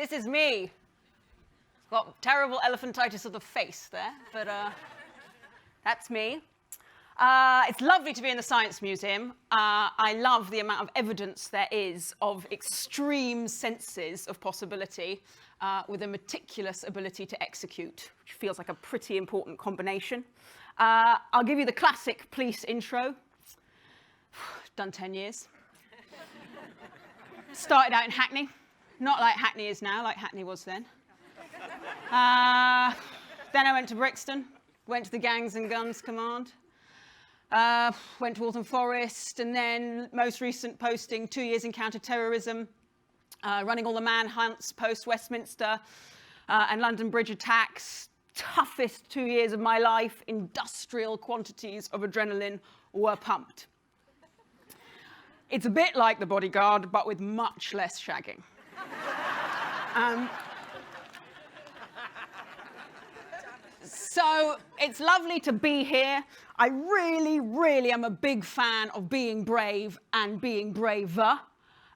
This is me. Got terrible elephantitis of the face there, but that's me. It's lovely to be in the Science Museum. I love the amount of evidence there is of extreme senses of possibility with a meticulous ability to execute, which feels like a pretty important combination. I'll give you the classic police intro. Done 10 years. Started out in Hackney. Not like Hackney is now, like Hackney was then. Then I went to Brixton, went to the Gangs and Guns Command, went to Waltham Forest, and then most recent posting, 2 years in counter-terrorism, running all the manhunts post-Westminster and London Bridge attacks. Toughest 2 years of my life, industrial quantities of adrenaline were pumped. It's a bit like The Bodyguard, but with much less shagging. So it's lovely to be here. I really, really am a big fan of being brave and being braver.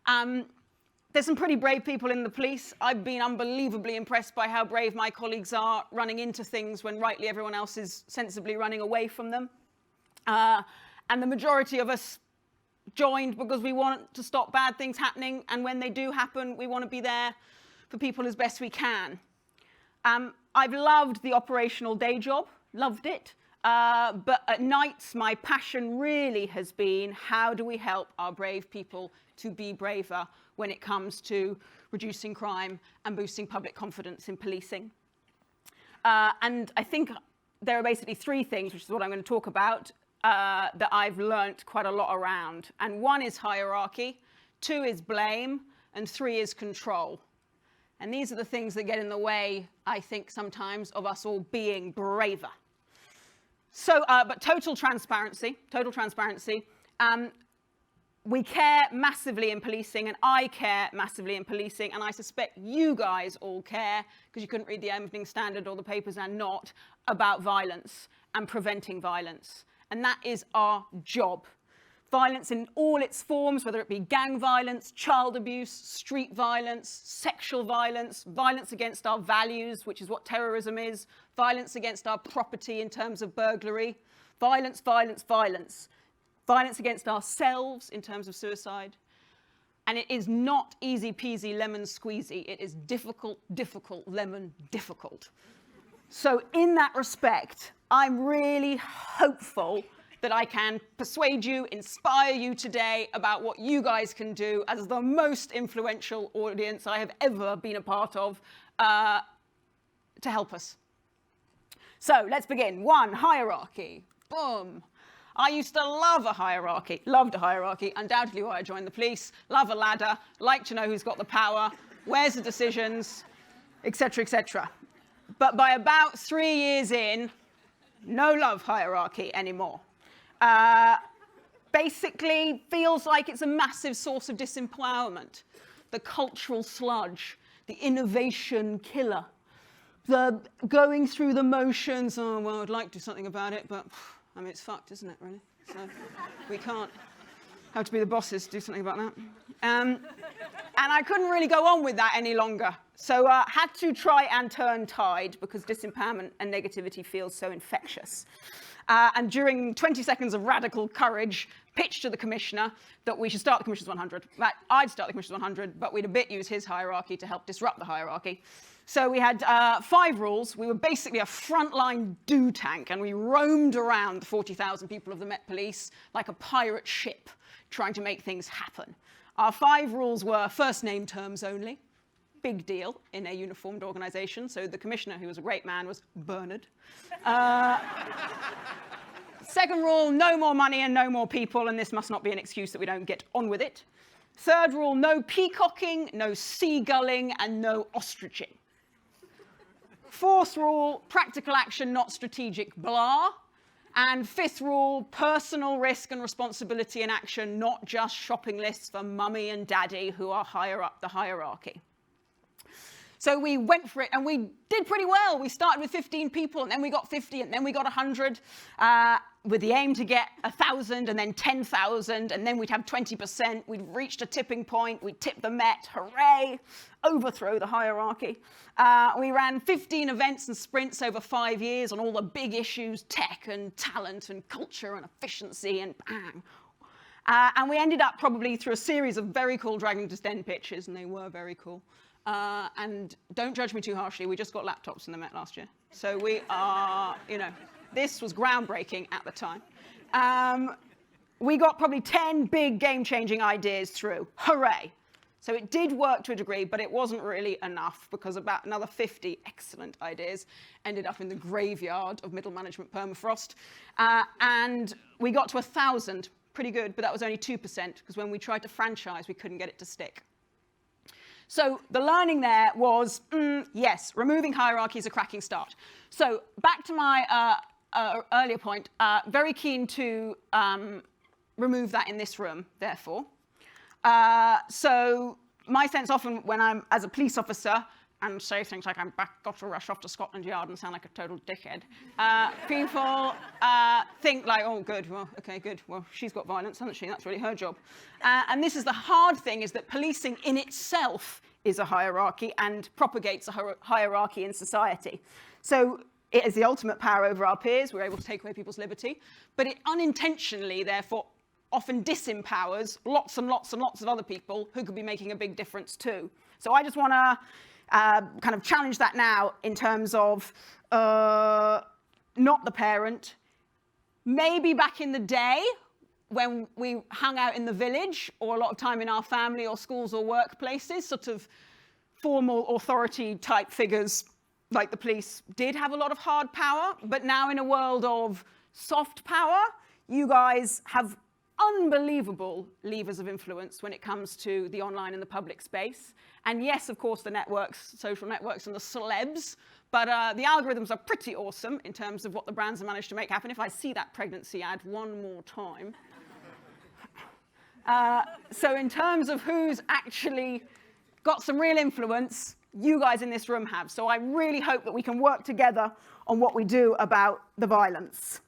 There's some pretty brave people in the police. I've been unbelievably impressed by how brave my colleagues are running into things when rightly everyone else is sensibly running away from them. And the majority of us joined because we want to stop bad things happening, and when they do happen, we want to be there for people as best we can. I've loved the operational day job, loved it, but at nights my passion really has been how do we help our brave people to be braver when it comes to reducing crime and boosting public confidence in policing. And I think there are basically three things, which is what I'm going to talk about, that I've learnt quite a lot around. And one is hierarchy, two is blame, and three is control. And these are the things that get in the way, I think, sometimes of us all being braver. So, but total transparency. We care massively in policing, and I care massively in policing, and I suspect you guys all care, because you couldn't read the Evening Standard or the papers and not, about violence and preventing violence. And that is our job. Violence in all its forms, whether it be gang violence, child abuse, street violence, sexual violence, violence against our values, which is what terrorism is, violence against our property in terms of burglary, violence, violence, violence, violence against ourselves in terms of suicide. And it is not easy peasy lemon squeezy. It is difficult, difficult, lemon difficult. So in that respect, I'm really hopeful that I can persuade you, inspire you today about what you guys can do as the most influential audience I have ever been a part of to help us. So let's begin. One, hierarchy. Boom. I used to love a hierarchy, loved a hierarchy, undoubtedly why I joined the police, love a ladder, like to know who's got the power, where's the decisions, etc., etc. But by about 3 years in, no love hierarchy anymore. Basically feels like it's a massive source of disempowerment. The cultural sludge, the innovation killer, the going through the motions, oh, well, I'd like to do something about it, but I mean, it's fucked, isn't it, really? So we can't have to be the bosses to do something about that. And I couldn't really go on with that any longer. So had to try and turn tide because disempowerment and negativity feels so infectious. And during 20 seconds of radical courage, pitched to the commissioner that we should start the Commissioners 100. That I'd start the Commissioners 100, but we'd a bit use his hierarchy to help disrupt the hierarchy. So we had 5 rules. We were basically a frontline do tank, and we roamed around the 40,000 people of the Met Police like a pirate ship, trying to make things happen. Our 5 rules were first name terms only. Big deal in a uniformed organisation. So the commissioner, who was a great man, was Bernard. Second rule, no more money and no more people, and this must not be an excuse that we don't get on with it. Third rule, no peacocking, no seagulling, and no ostriching. Fourth rule, practical action, not strategic blah. And fifth rule, personal risk and responsibility in action, not just shopping lists for mummy and daddy who are higher up the hierarchy. So we went for it, and we did pretty well. We started with 15 people, and then we got 50, and then we got 100. with the aim to get 1,000 and then 10,000, and then we'd have 20%. We'd reached a tipping point. We'd tip the Met. Hooray! Overthrow the hierarchy. We ran 15 events and sprints over 5 years on all the big issues, tech and talent and culture and efficiency, and bang. And we ended up probably through a series of very cool Dragging to Den pitches, and they were very cool. And don't judge me too harshly, we just got laptops in the Met last year. So we are, this was groundbreaking at the time. We got probably 10 big game-changing ideas through. Hooray! So it did work to a degree, but it wasn't really enough because about another 50 excellent ideas ended up in the graveyard of middle management permafrost. And we got to 1,000, pretty good, but that was only 2% because when we tried to franchise, we couldn't get it to stick. So the learning there was, yes, removing hierarchy is a cracking start. So back to my earlier point, very keen to remove that in this room, therefore. So my sense often when I'm as a police officer and say things like got to rush off to Scotland Yard and sound like a total dickhead, people think like, oh, good, well, okay, good. Well, she's got violence, hasn't she? That's really her job. And this is the hard thing, is that policing in itself is a hierarchy and propagates a hierarchy in society. So it is the ultimate power over our peers. We're able to take away people's liberty. But it unintentionally, therefore, often disempowers lots and lots and lots of other people who could be making a big difference too. So I just want to kind of challenge that now in terms of not the parent. Maybe back in the day when we hung out in the village or a lot of time in our family or schools or workplaces, sort of formal authority type figures like the police did have a lot of hard power. But now in a world of soft power, you guys have unbelievable levers of influence when it comes to the online and the public space. And yes, of course, the networks, social networks and the celebs, but the algorithms are pretty awesome in terms of what the brands have managed to make happen. If I see that pregnancy ad one more time. So in terms of who's actually got some real influence, you guys in this room have. So I really hope that we can work together on what we do about the violence.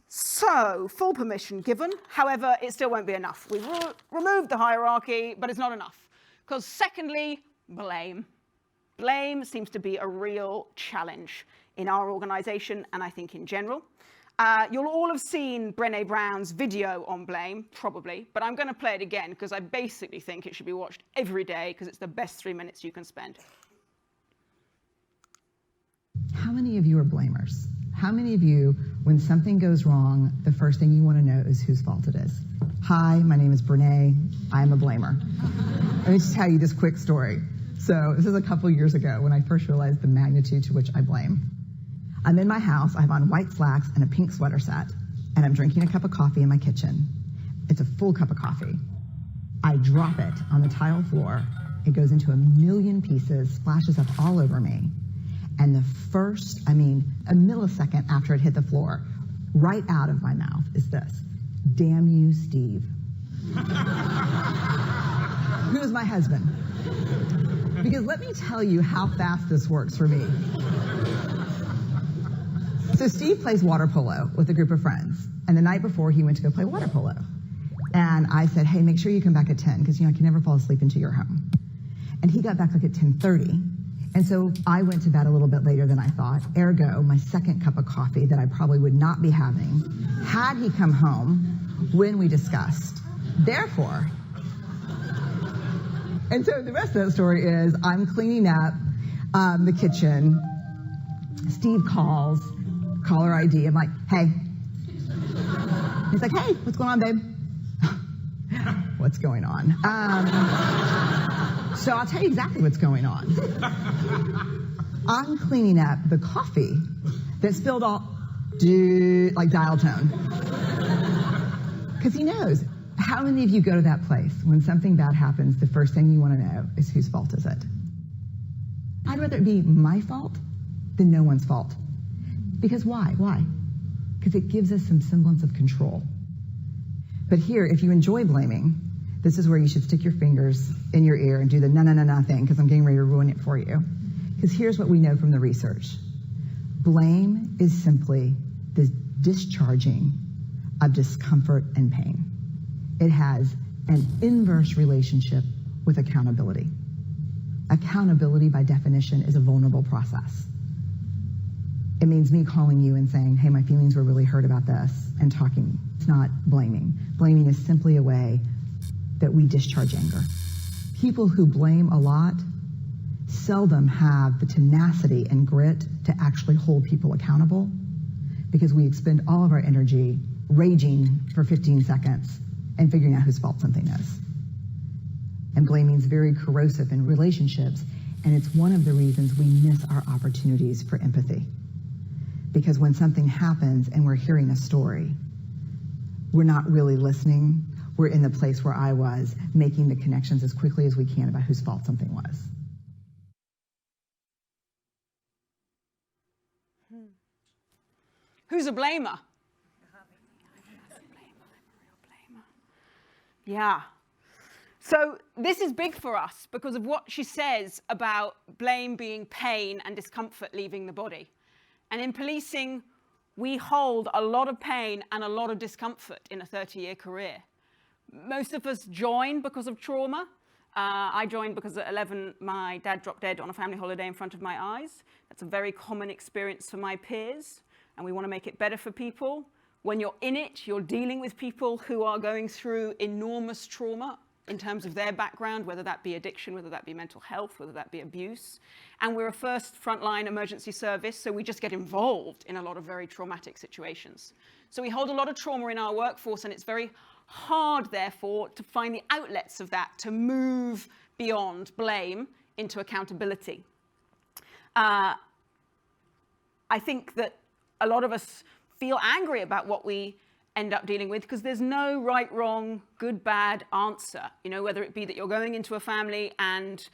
So, full permission given. However, it still won't be enough. We've removed the hierarchy, but it's not enough. Because secondly, blame. Blame seems to be a real challenge in our organization, and I think in general. You'll all have seen Brené Brown's video on blame, probably, but I'm going to play it again because I basically think it should be watched every day because it's the best 3 minutes you can spend. How many of you are blamers? How many of you, when something goes wrong, the first thing you want to know is whose fault it is? Hi, my name is Brené. I am a blamer. Let me just tell you this quick story. So this is a couple years ago when I first realized the magnitude to which I blame. I'm in my house. I have on white slacks and a pink sweater set, and I'm drinking a cup of coffee in my kitchen. It's a full cup of coffee. I drop it on the tile floor. It goes into a million pieces, splashes up all over me. And the first, a millisecond after it hit the floor, right out of my mouth is this: damn you, Steve. Who is my husband? Because let me tell you how fast this works for me. So Steve plays water polo with a group of friends. And the night before, he went to go play water polo. And I said, hey, make sure you come back at 10, because I can never fall asleep until you're home. And he got back like at 10:30. And so I went to bed a little bit later than I thought. Ergo, my second cup of coffee that I probably would not be having had he come home when we discussed. Therefore, and so the rest of that story is I'm cleaning up the kitchen. Steve calls, caller ID. I'm like, hey. He's like, hey, what's going on, babe? What's going on? So I'll tell you exactly what's going on. I'm cleaning up the coffee that spilled all like dial tone. Because he knows. How many of you go to that place when something bad happens, the first thing you want to know is whose fault is it? I'd rather it be my fault than no one's fault. Because why? Why? Because it gives us some semblance of control. But here, if you enjoy blaming, this is where you should stick your fingers in your ear and do the na-na-na-na thing, because I'm getting ready to ruin it for you. Because here's what we know from the research. Blame is simply the discharging of discomfort and pain. It has an inverse relationship with accountability. Accountability, by definition, is a vulnerable process. It means me calling you and saying, hey, my feelings were really hurt about this, and talking. It's not blaming. Blaming is simply a way that we discharge anger. People who blame a lot seldom have the tenacity and grit to actually hold people accountable, because we expend all of our energy raging for 15 seconds and figuring out whose fault something is. And blaming is very corrosive in relationships, and it's one of the reasons we miss our opportunities for empathy. Because when something happens and we're hearing a story, we're not really listening. We're in the place where I was, making the connections as quickly as we can about whose fault something was. Who's a blamer? Yeah. So this is big for us because of what she says about blame being pain and discomfort leaving the body. And in policing, we hold a lot of pain and a lot of discomfort in a 30-year career. Most of us join because of trauma. I joined because at 11, my dad dropped dead on a family holiday in front of my eyes. That's a very common experience for my peers, and we want to make it better for people. When you're in it, you're dealing with people who are going through enormous trauma in terms of their background, whether that be addiction, whether that be mental health, whether that be abuse. And we're a first frontline emergency service, so we just get involved in a lot of very traumatic situations. So we hold a lot of trauma in our workforce, and it's very hard, therefore, to find the outlets of that, to move beyond blame into accountability. I think that a lot of us feel angry about what we end up dealing with because there's no right, wrong, good, bad answer. You know, whether it be that you're going into a family and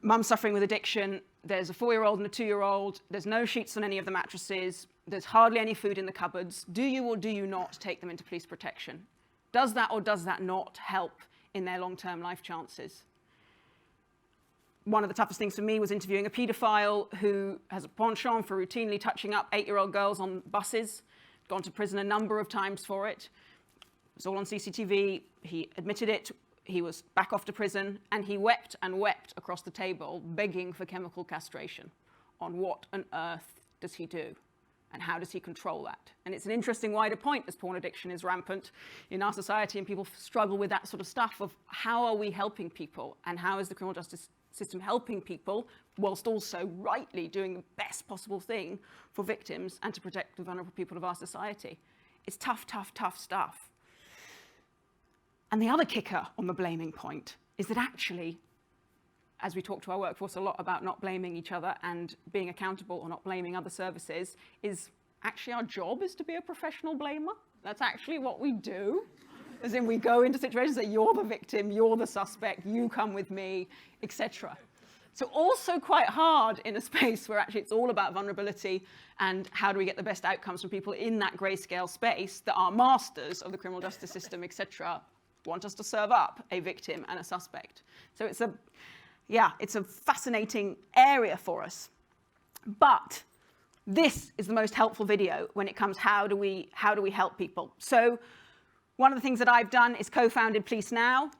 mum's suffering with addiction, there's a 4-year-old and a 2-year-old, there's no sheets on any of the mattresses, there's hardly any food in the cupboards. Do you or do you not take them into police protection? Does that or does that not help in their long-term life chances? One of the toughest things for me was interviewing a paedophile who has a penchant for routinely touching up 8-year-old girls on buses, gone to prison a number of times for it. It was all on CCTV. He admitted it. He was back off to prison, and he wept and wept across the table, begging for chemical castration. On what on earth does he do? And how does he control that? And it's an interesting wider point, as porn addiction is rampant in our society and people struggle with that sort of stuff of how are we helping people and how is the criminal justice system helping people whilst also rightly doing the best possible thing for victims and to protect the vulnerable people of our society. It's tough, tough, tough stuff. And the other kicker on the blaming point is that actually, as we talk to our workforce a lot about not blaming each other and being accountable or not blaming other services, is actually our job is to be a professional blamer. That's actually what we do. As in we go into situations that you're the victim, you're the suspect, you come with me, etc. So also quite hard in a space where actually it's all about vulnerability and how do we get the best outcomes from people in that grayscale space that are masters of the criminal justice system, etc., want us to serve up a victim and a suspect. So it's a fascinating area for us. But this is the most helpful video when it comes how do we help people. So one of the things that I've done is co-founded Police Now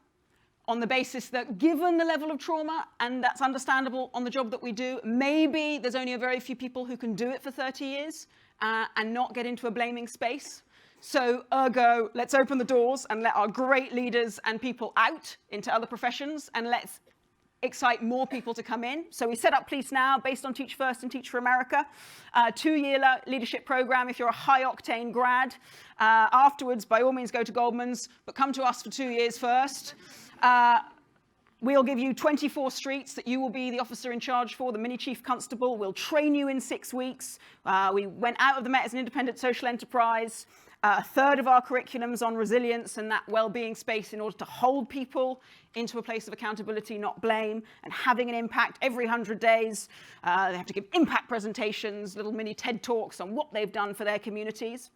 on the basis that given the level of trauma, and that's understandable on the job that we do, maybe there's only a very few people who can do it for 30 years and not get into a blaming space. So ergo, let's open the doors and let our great leaders and people out into other professions, and let's excite more people to come in. So we set up Police Now based on Teach First and Teach for America, a 2-year leadership program if you're a high-octane grad. Afterwards, by all means, go to Goldman's, but come to us for 2 years first. We'll give you 24 streets that you will be the officer in charge for, the mini chief constable. We'll train you in 6 weeks. We went out of the Met as an independent social enterprise. A third of our curriculum's on resilience and that well-being space in order to hold people into a place of accountability, not blame, and having an impact every 100 days. They have to give impact presentations, little mini TED Talks on what they've done for their communities.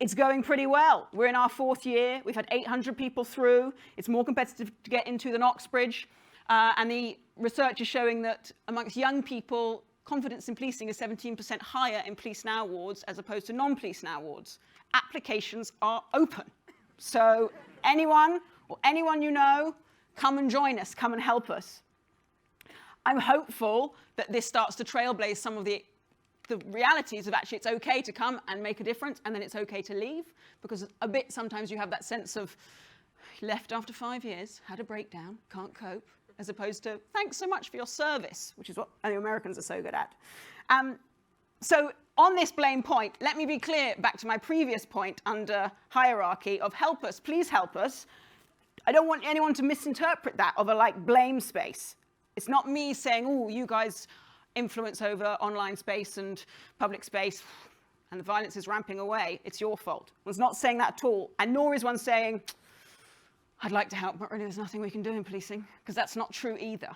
It's going pretty well. We're in our 4th year. We've had 800 people through. It's more competitive to get into than Oxbridge. And the research is showing that amongst young people, confidence in policing is 17% higher in Police Now wards as opposed to non-Police Now wards. Applications are open. So anyone or anyone you know, come and join us, come and help us. I'm hopeful that this starts to trailblaze some of the realities of actually it's okay to come and make a difference, and then it's okay to leave, because a bit sometimes you have that sense of left after 5 years, had a breakdown, can't cope, as opposed to thanks so much for your service, which is what the Americans are so good at. So on this blame point, let me be clear back to my previous point under hierarchy of help us, please help us. I don't want anyone to misinterpret that of a like blame space. It's not me saying, oh, you guys influence over online space and public space and the violence is ramping away. It's your fault. One's not saying that at all. And nor is one saying, I'd like to help, but really there's nothing we can do in policing, because that's not true either.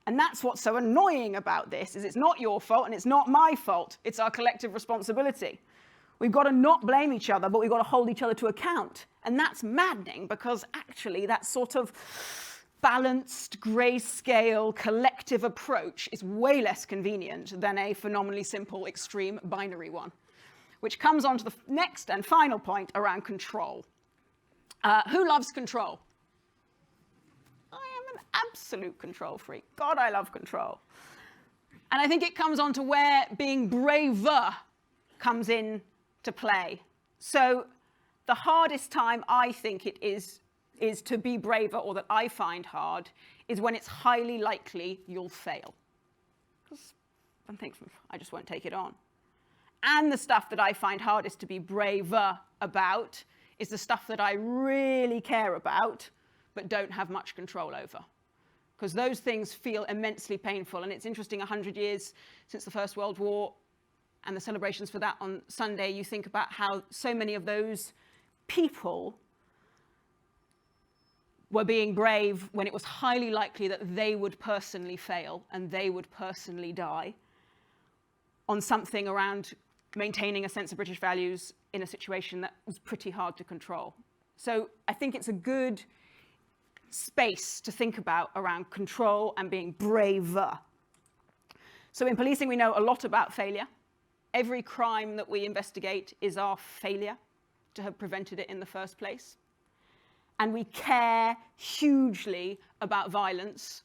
And that's what's so annoying about this, is it's not your fault and it's not my fault. It's our collective responsibility. We've got to not blame each other, but we've got to hold each other to account. And that's maddening, because actually that sort of balanced, grayscale, collective approach is way less convenient than a phenomenally simple, extreme binary one. Which comes on to the next and final point around control. Who loves control? I am an absolute control freak. God, I love control. And I think it comes on to where being braver comes in to play. So the hardest time I think it is to be braver, or that I find hard, is when it's highly likely you'll fail. Because I'm thinking, I just won't take it on. And the stuff that I find hardest to be braver about is the stuff that I really care about, but don't have much control over. Because those things feel immensely painful. And it's interesting, 100 years since the First World War and the celebrations for that on Sunday, you think about how so many of those people were being brave when it was highly likely that they would personally fail and they would personally die on something around maintaining a sense of British values in a situation that was pretty hard to control. So I think it's a good space to think about around control and being braver. So in policing, we know a lot about failure. Every crime that we investigate is our failure to have prevented it in the first place. And we care hugely about violence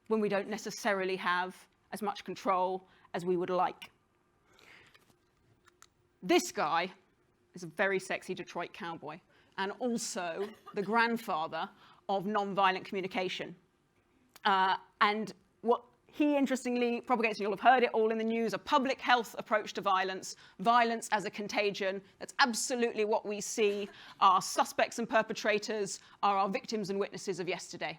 when we don't necessarily have as much control as we would like. This guy is a very sexy Detroit cowboy, and also the grandfather of nonviolent communication. And what he interestingly propagates, and you'll have heard it all in the news, a public health approach to violence, violence as a contagion. That's absolutely what we see. Our suspects and perpetrators are our victims and witnesses of yesterday.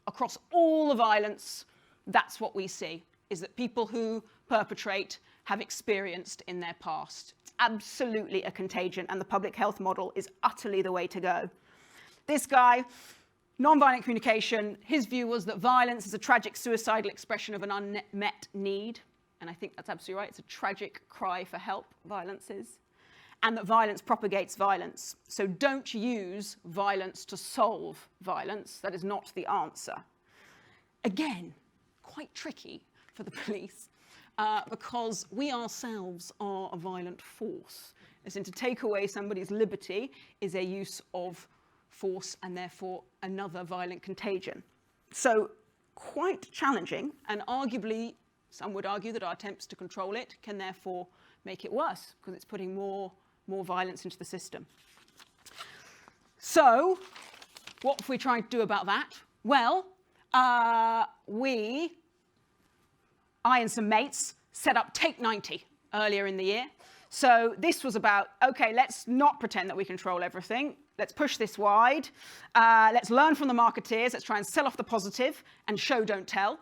Across all the violence, that's what we see, is that people who perpetrate have experienced in their past. It's absolutely a contagion, and the public health model is utterly the way to go. This guy, nonviolent communication, his view was that violence is a tragic suicidal expression of an unmet need. And I think that's absolutely right. It's a tragic cry for help, violence is. And that violence propagates violence. So don't use violence to solve violence. That is not the answer. Again, quite tricky for the police, because we ourselves are a violent force. As in, to take away somebody's liberty is a use of force, and therefore another violent contagion. So quite challenging, and arguably some would argue that our attempts to control it can therefore make it worse, because it's putting more violence into the system. So what have we tried to do about that? Well, I and some mates set up Take 90 earlier in the year. So this was about, okay, let's not pretend that we control everything. Let's push this wide. Let's learn from the marketeers. Let's try and sell off the positive and show, don't tell.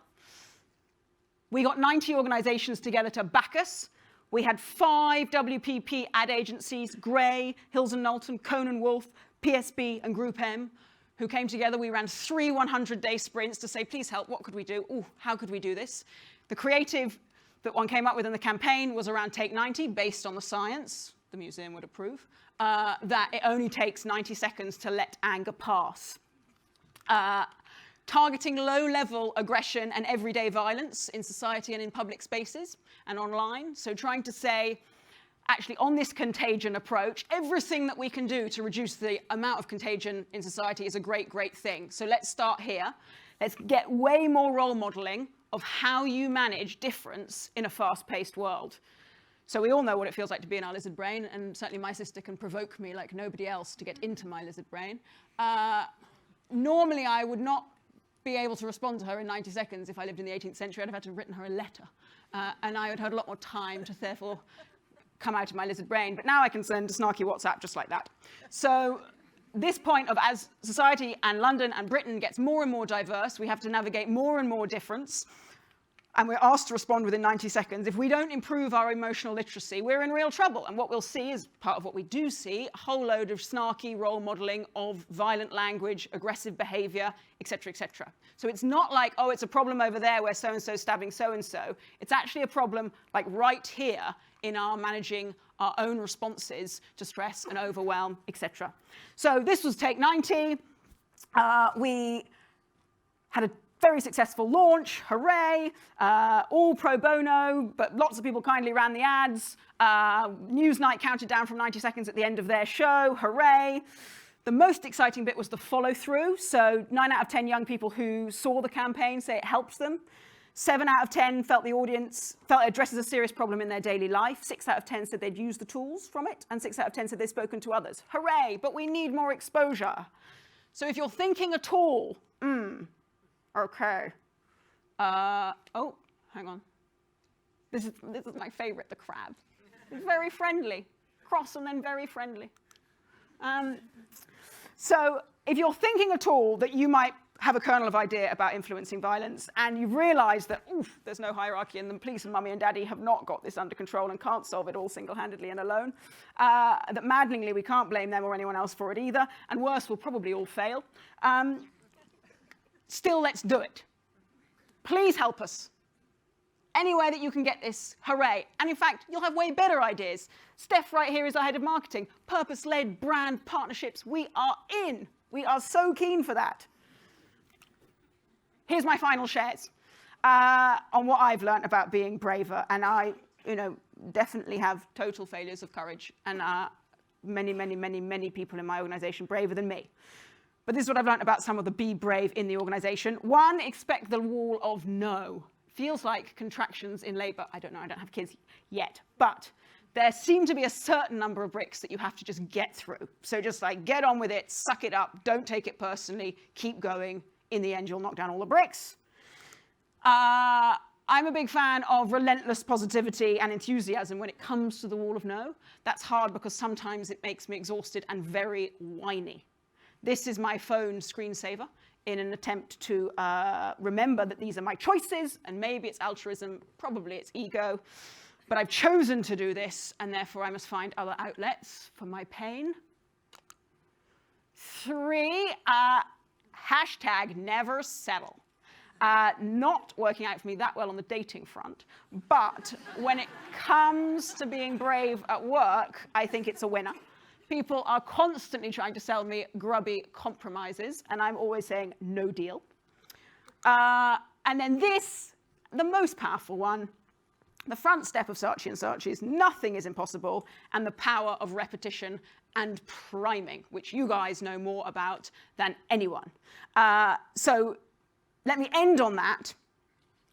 We got 90 organizations together to back us. We had 5 WPP ad agencies, Gray, Hills and Knowlton, Conan Wolfe, PSB, and Group M, who came together. We ran 3 100-day sprints to say, please help, what could we do? Ooh, how could we do this? The creative that one came up with in the campaign was around Take 90, based on the science, the museum would approve, that it only takes 90 seconds to let anger pass. targeting low-level aggression and everyday violence in society and in public spaces and online. So trying to say, actually, on this contagion approach, everything that we can do to reduce the amount of contagion in society is a great, great thing. So let's start here. Let's get way more role modeling of how you manage difference in a fast-paced world. So we all know what it feels like to be in our lizard brain, and certainly my sister can provoke me like nobody else to get into my lizard brain. Normally, I would not be able to respond to her in 90 seconds if I lived in the 18th century. I'd have had to have written her a letter, and I would have had a lot more time to therefore come out of my lizard brain. But now I can send a snarky WhatsApp just like that. So this point of as society and London and Britain gets more and more diverse, we have to navigate more and more difference, and we're asked to respond within 90 seconds. If we don't improve our emotional literacy, we're in real trouble. And what we'll see is, part of what we do see, a whole load of snarky role modeling of violent language, aggressive behavior, et cetera, et cetera. So it's not like, oh, it's a problem over there where so-and-so stabbing so-and-so. It's actually a problem like right here in our managing our own responses to stress and overwhelm, et cetera. So this was take 90. We had a very successful launch, hooray, all pro bono, but lots of people kindly ran the ads. Newsnight counted down from 90 seconds at the end of their show, hooray. The most exciting bit was the follow-through. So 9 out of 10 young people who saw the campaign say it helps them. 7 out of 10 felt the audience felt it addresses a serious problem in their daily life. 6 out of 10 said they'd used the tools from it, and 6 out of 10 said they'd spoken to others. Hooray, but we need more exposure. So if you're thinking at all, okay. Oh, hang on. This is my favorite, the crab. It's very friendly. Cross and then very friendly. So if you're thinking at all that you might have a kernel of idea about influencing violence, and you realize that, oof, there's no hierarchy and the police and mummy and daddy have not got this under control and can't solve it all single-handedly and alone, that maddeningly we can't blame them or anyone else for it either, and worse, we'll probably all fail. Still, let's do it. Please help us. Anywhere that you can get this, hooray. And in fact, you'll have way better ideas. Steph right here is our head of marketing. Purpose-led brand partnerships. We are in. We are so keen for that. Here's my final shares on what I've learned about being braver. And I, definitely have total failures of courage. And many, many, many, many people in my organization braver than me. But this is what I've learned about some of the be brave in the organization. 1, expect the wall of no. Feels like contractions in labor. I don't know, I don't have kids yet. But there seem to be a certain number of bricks that you have to just get through. So just like get on with it, suck it up, don't take it personally, keep going. In the end, you'll knock down all the bricks. I'm a big fan of relentless positivity and enthusiasm when it comes to the wall of no. That's hard because sometimes it makes me exhausted and very whiny. This is my phone screensaver in an attempt to remember that these are my choices, and maybe it's altruism, probably it's ego. But I've chosen to do this, and therefore I must find other outlets for my pain. 3, hashtag never settle. Not working out for me that well on the dating front, but when it comes to being brave at work, I think it's a winner. People are constantly trying to sell me grubby compromises, and I'm always saying no deal. And then this, the most powerful one, the front step of Saatchi and Saatchi's nothing is impossible, and the power of repetition and priming, which you guys know more about than anyone. So let me end on that.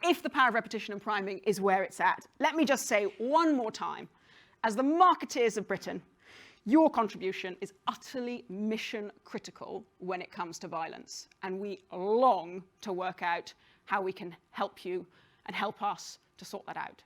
If the power of repetition and priming is where it's at, let me just say one more time, as the marketeers of Britain, your contribution is utterly mission critical when it comes to violence, and we long to work out how we can help you and help us to sort that out.